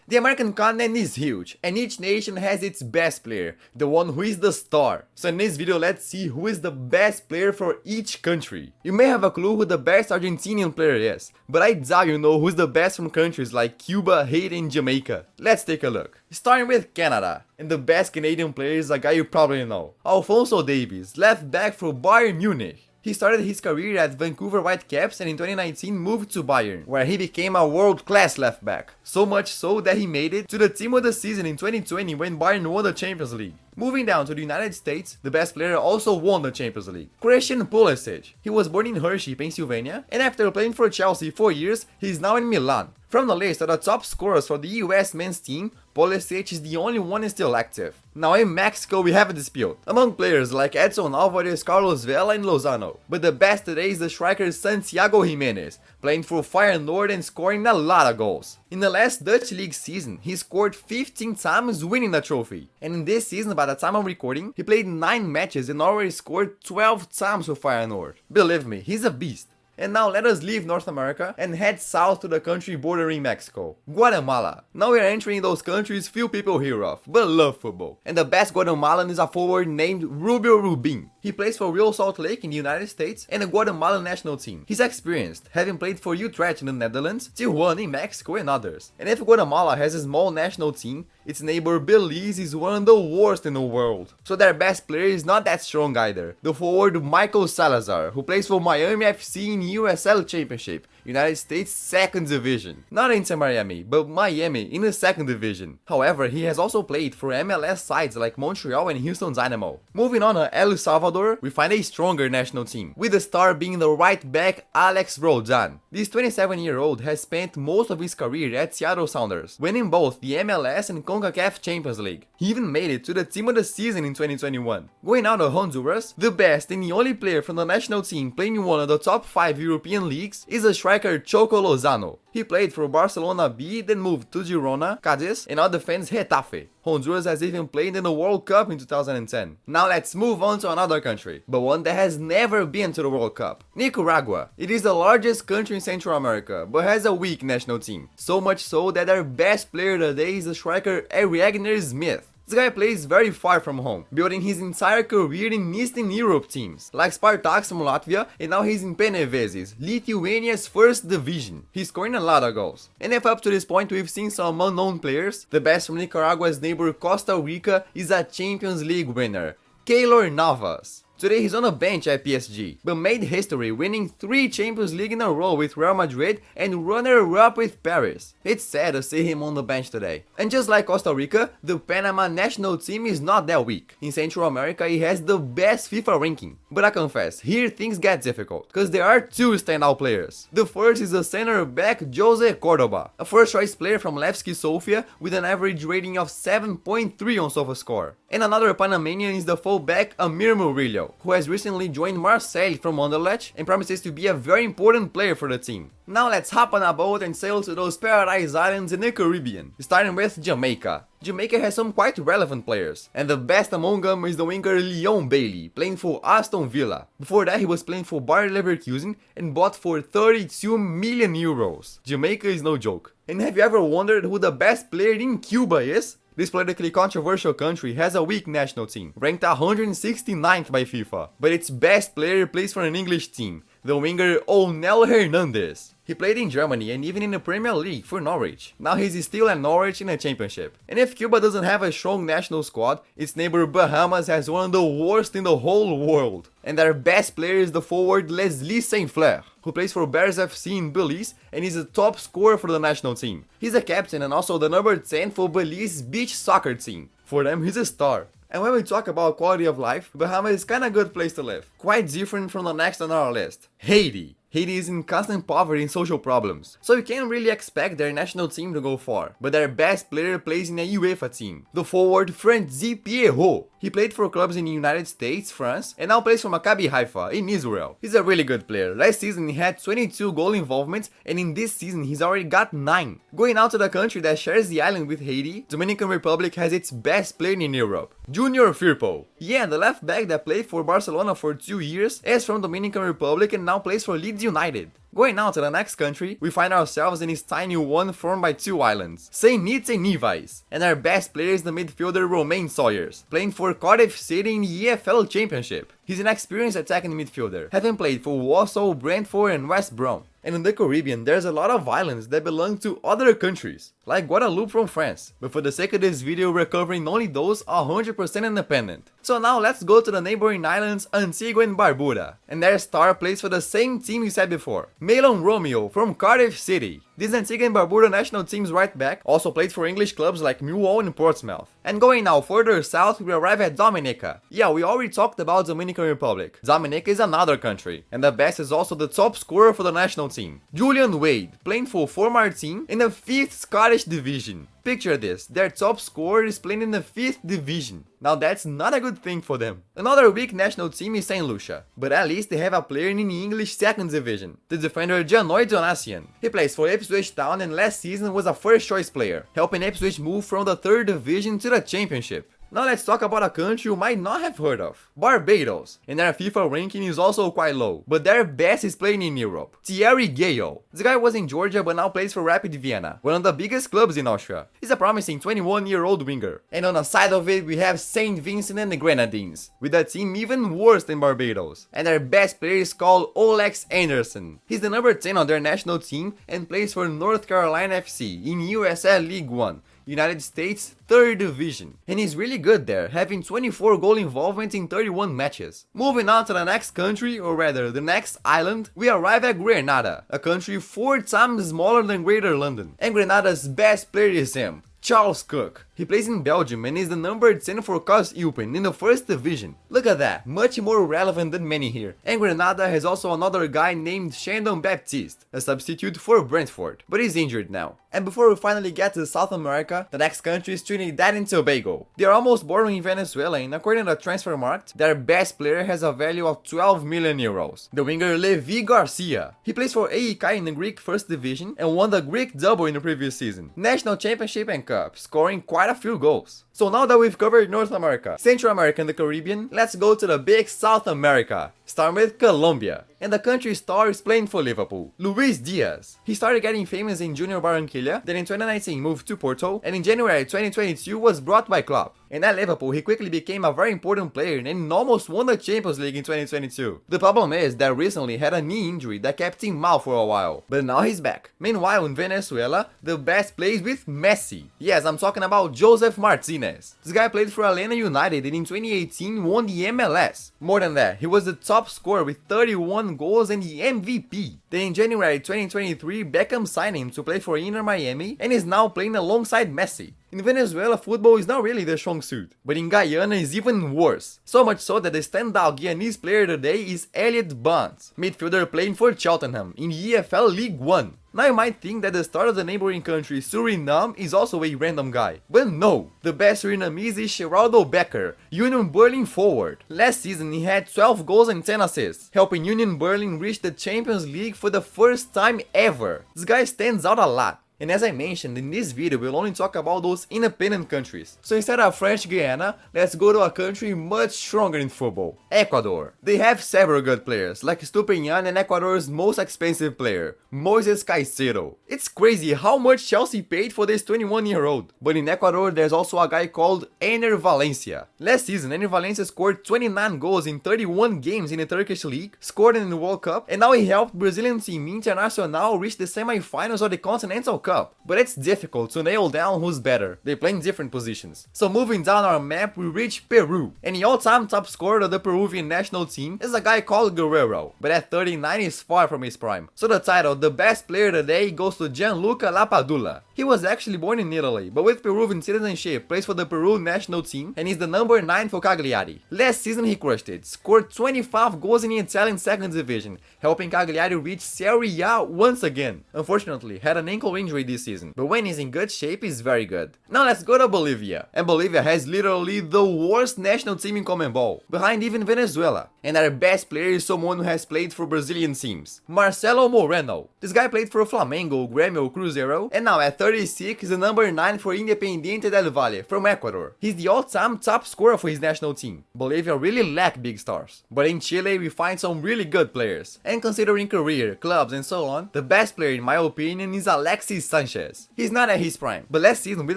The American continent is huge, and each nation has its best player, the one who is the star. So in this video, let's see who is the best player for each country. You may have a clue who the best Argentinian player is, but I doubt you know who's the best from countries like Cuba, Haiti and Jamaica. Let's take a look. Starting with Canada, and the best Canadian player is a guy you probably know, Alphonso Davies, left back for Bayern Munich. He started his career at Vancouver Whitecaps and in 2019 moved to Bayern, where he became a world-class left back. So much so that he made it to the team of the season in 2020 when Bayern won the Champions League. Moving down to the United States, the best player also won the Champions League, Christian Pulisic. He was born in Hershey, Pennsylvania, and after playing for Chelsea 4 years, he's now in Milan. From the list of the top scorers for the US men's team, Pulisic is the only one still active. Now in Mexico we have a dispute among players like Edson Alvarez, Carlos Vela and Lozano, but the best today is the striker Santiago Jimenez, playing for Feyenoord and scoring a lot of goals. In the last Dutch league season, he scored 15 times winning the trophy, and in this season by the time I'm recording, he played 9 matches and already scored 12 times for Feyenoord. Believe me, he's a beast. And now let us leave North America and head south to the country bordering Mexico, Guatemala. Now we are entering those countries few people hear of, but love football. And the best Guatemalan is a forward named Rubio Rubin. He plays for Real Salt Lake in the United States and the Guatemalan national team. He's experienced, having played for Utrecht in the Netherlands, Tijuana in Mexico and others. And if Guatemala has a small national team, its neighbor Belize is one of the worst in the world. So their best player is not that strong either. The forward Michael Salazar, who plays for Miami FC in USL Championship, United States 2nd Division. Not Inter Miami, but Miami in the 2nd Division. However, he has also played for MLS sides like Montreal and Houston Dynamo. Moving on to El Salvador, we find a stronger national team, with the star being the right back Alex Roldan. This 27-year-old has spent most of his career at Seattle Sounders, winning both the MLS and CONCACAF Champions League. He even made it to the team of the season in 2021. Going out to Honduras, the best and the only player from the national team playing in one of the top 5 European leagues is a striker Choco Lozano. He played for Barcelona B, then moved to Girona, Cadiz, and now defends Getafe. Honduras has even played in the World Cup in 2010. Now let's move on to another country, but one that has never been to the World Cup. Nicaragua. It is the largest country in Central America, but has a weak national team. So much so that their best player today is the striker Ariagner Smith. This guy plays very far from home, building his entire career in Eastern Europe teams, like Spartak from Latvia, and now he's in Penevezes, Lithuania's 1st division. He's scoring a lot of goals. And if up to this point we've seen some unknown players, the best from Nicaragua's neighbor Costa Rica is a Champions League winner, Keylor Navas. Today he's on a bench at PSG, but made history winning 3 Champions League in a row with Real Madrid and runner-up with Paris. It's sad to see him on the bench today. And just like Costa Rica, the Panama national team is not that weak. In Central America he has the best FIFA ranking. But I confess, here things get difficult, cause there are 2 standout players. The first is the center back Jose Cordoba, a first choice player from Levski Sofia with an average rating of 7.3 on SofaScore. And another Panamanian is the fullback Amir Murillo, who has recently joined Marseille from Anderlecht and promises to be a very important player for the team. Now let's hop on a boat and sail to those paradise islands in the Caribbean, starting with Jamaica. Jamaica has some quite relevant players, and the best among them is the winger Leon Bailey, playing for Aston Villa. Before that he was playing for Bayer Leverkusen and bought for 32 million euros. Jamaica is no joke. And have you ever wondered who the best player in Cuba is? This politically controversial country has a weak national team, ranked 169th by FIFA, but its best player plays for an English team, the winger Onel Hernandez. He played in Germany and even in the Premier League for Norwich. Now he's still at Norwich in a championship. And if Cuba doesn't have a strong national squad, its neighbor Bahamas has one of the worst in the whole world. And their best player is the forward Leslie Saint-Fleur, who plays for Bears FC in Belize and is a top scorer for the national team. He's a captain and also the number 10 for Belize's beach soccer team. For them, he's a star. And when we talk about quality of life, Bahamas is kinda a good place to live. Quite different from the next on our list, Haiti. Haiti is in constant poverty and social problems, so you can't really expect their national team to go far. But their best player plays in a UEFA team, the forward Franzi Pierrot. He played for clubs in the United States, France, and now plays for Maccabi Haifa in Israel. He's a really good player. Last season he had 22 goal involvements, and in this season he's already got 9. Going out to the country that shares the island with Haiti, Dominican Republic has its best player in Europe, Junior Firpo. Yeah, the left back that played for Barcelona for 2 years is from Dominican Republic and now plays for Leeds United. Going now to the next country, we find ourselves in this tiny one formed by two islands, Saint Kitts and Nevis, and our best player is the midfielder Romain Sawyers, playing for Cardiff City in the EFL Championship. He's an experienced attacking midfielder, having played for Walsall, Brentford and West Brom. And in the Caribbean, there's a lot of islands that belong to other countries, like Guadeloupe from France, but for the sake of this video we're covering only those 100% independent. So now let's go to the neighboring islands Antigua and Barbuda, and their star plays for the same team we said before, Melon Romeo from Cardiff City. This Antigua and Barbuda national team's right back also played for English clubs like Millwall and Portsmouth. And going now further south, we arrive at Dominica. Yeah, we already talked about Dominican Republic. Dominica is another country, and the best is also the top scorer for the national team, Julian Wade, playing for Formartine team in the 5th Scottish Division. Picture this, their top scorer is playing in the 5th Division. Now that's not a good thing for them. Another weak national team is St. Lucia, but at least they have a player in the English 2nd Division, the defender Janoy Donatian. He plays for Ipswich Town and last season was a first choice player, helping Ipswich move from the 3rd Division to the Championship. Now let's talk about a country you might not have heard of, Barbados, and their FIFA ranking is also quite low, but their best is playing in Europe, Thierry Gale. This guy was in Georgia but now plays for Rapid Vienna, one of the biggest clubs in Austria. He's a promising 21-year-old winger. And on the side of it we have St. Vincent and the Grenadines, with a team even worse than Barbados, and their best player is called Olex Anderson. He's the number 10 on their national team and plays for North Carolina FC in USL League 1. United States 3rd Division, and he's really good there, having 24 goal involvements in 31 matches. Moving on to the next country, or rather the next island, we arrive at Grenada, a country 4 times smaller than Greater London, and Grenada's best player is him, Charles Cook. He plays in Belgium and is the number 10 for COS Eupen in the 1st Division. Look at that, much more relevant than many here. And Grenada has also another guy named Shandon Baptiste, a substitute for Brentford, but he's injured now. And before we finally get to South America, the next country is Trinidad and Tobago. They are almost bordering Venezuela, and according to Transfermarkt, their best player has a value of 12 million euros. The winger Levi Garcia. He plays for AEK in the Greek 1st Division and won the Greek double in the previous season, National Championship and Cup, scoring quite a few goals. So now that we've covered North America, Central America and the Caribbean, let's go to the big South America, starting with Colombia. And the country's star is playing for Liverpool, Luis Diaz. He started getting famous in Junior Barranquilla, then in 2019 moved to Porto, and in January 2022 was brought by Klopp. And at Liverpool he quickly became a very important player and almost won the Champions League in 2022. The problem is that recently had a knee injury that kept him out for a while, but now he's back. Meanwhile in Venezuela, the best plays with Messi. Yes, I'm talking about Joseph Martinez. This guy played for Atlanta United and in 2018 won the MLS. More than that, he was the top scorer with 31 goals and the MVP. Then in January 2023, Beckham signed him to play for Inter Miami and is now playing alongside Messi. In Venezuela, football is not really their strong suit, but in Guyana is even worse. So much so that the standout Guyanese player today is Elliot Bonds, midfielder playing for Cheltenham in EFL League 1. Now you might think that the star of the neighboring country Suriname is also a random guy, but no, the best Surinamese is Geraldo Becker, Union Berlin forward. Last season he had 12 goals and 10 assists, helping Union Berlin reach the Champions League for the first time ever. This guy stands out a lot. And as I mentioned, in this video we'll only talk about those independent countries. So instead of French Guiana, let's go to a country much stronger in football, Ecuador. They have several good players, like Stupinian and Ecuador's most expensive player, Moises Caicedo. It's crazy how much Chelsea paid for this 21-year-old. But in Ecuador there's also a guy called Ener Valencia. Last season Ener Valencia scored 29 goals in 31 games in the Turkish league, scored in the World Cup, and now he helped Brazilian team Internacional reach the semi-finals of the Continental Cup. But it's difficult to nail down who's better, they play in different positions. So moving down our map we reach Peru, and the all-time top scorer of the Peruvian national team is a guy called Guerrero, but at 39 is far from his prime. So the title, the best player today, goes to Gianluca Lapadula. He was actually born in Italy, but with Peruvian citizenship plays for the Peru national team and is the number 9 for Cagliari. Last season he crushed it, scored 25 goals in the Italian 2nd Division, helping Cagliari reach Serie A once again. Unfortunately, had an ankle injury this season, but when he's in good shape, he's very good. Now let's go to Bolivia. And Bolivia has literally the worst national team in CONMEBOL, behind even Venezuela. And our best player is someone who has played for Brazilian teams, Marcelo Moreno. This guy played for Flamengo, Grêmio, Cruzeiro, and now at 36 is the number 9 for Independiente del Valle from Ecuador. He's the all-time top scorer for his national team. Bolivia really lack big stars, but in Chile we find some really good players. And considering career, clubs and so on, the best player in my opinion is Alexis Sanchez. He's not at his prime, but last season with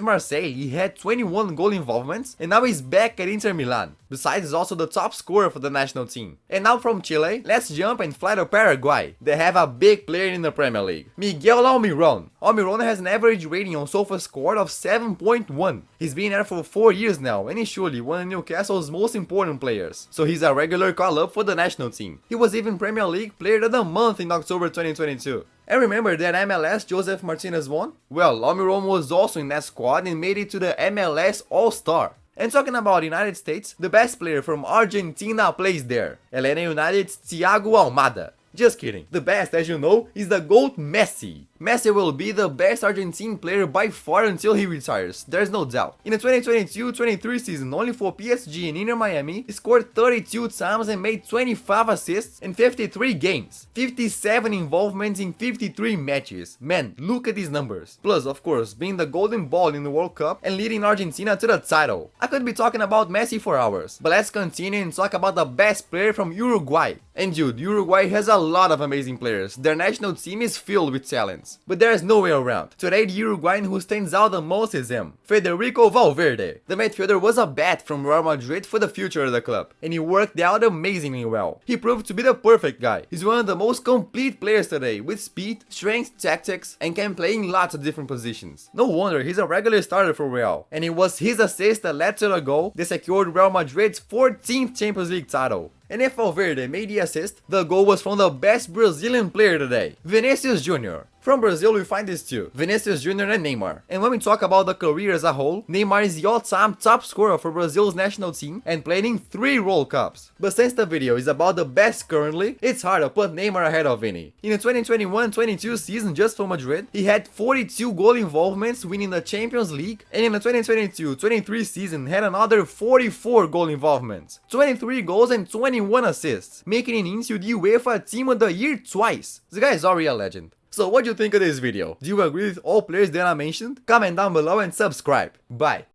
Marseille he had 21 goal involvements and now he's back at Inter Milan. Besides, he's also the top scorer for the national team. And now from Chile, let's jump and fly to Paraguay. They have a big player in the Premier League, Miguel Almiron. Almiron has an average rating on SofaScore of 7.1. He's been there for 4 years now and is surely one of Newcastle's most important players. So he's a regular call-up for the national team. He was even Premier League Player of the Month in October 2022. And remember that MLS Joseph Martinez won? Well, Almiron was also in that squad and made it to the MLS All-Star. And talking about United States, the best player from Argentina plays there, Atlanta United's Thiago Almada. Just kidding. The best, as you know, is the GOAT Messi. Messi will be the best Argentine player by far until he retires, there's no doubt. In the 2022-23 season, only for PSG and Inter Miami, he scored 32 times and made 25 assists in 53 games. 57 involvements in 53 matches. Man, look at these numbers. Plus, of course, being the golden ball in the World Cup and leading Argentina to the title. I could be talking about Messi for hours, but let's continue and talk about the best player from Uruguay. And dude, Uruguay has a lot of amazing players. Their national team is filled with talents. But there is no way around. Today the Uruguayan who stands out the most is him, Federico Valverde. The midfielder was a bet from Real Madrid for the future of the club, and he worked out amazingly well. He proved to be the perfect guy. He's one of the most complete players today, with speed, strength, tactics, and can play in lots of different positions. No wonder he's a regular starter for Real, and it was his assist that led to the goal that secured Real Madrid's 14th Champions League title. And if Valverde made the assist, the goal was from the best Brazilian player today, Vinicius Jr. From Brazil we find these two, Vinicius Jr. and Neymar. And when we talk about the career as a whole, Neymar is the all-time top scorer for Brazil's national team and played in 3 World Cups. But since the video is about the best currently, it's hard to put Neymar ahead of Vini. In the 2021-22 season just for Madrid, he had 42 goal involvements winning the Champions League, and in the 2022-23 season had another 44 goal involvements, 23 goals and 21 assists, making him into the UEFA Team of the Year twice. This guy is already a legend. So what do you think of this video? Do you agree with all players that I mentioned? Comment down below and subscribe. Bye!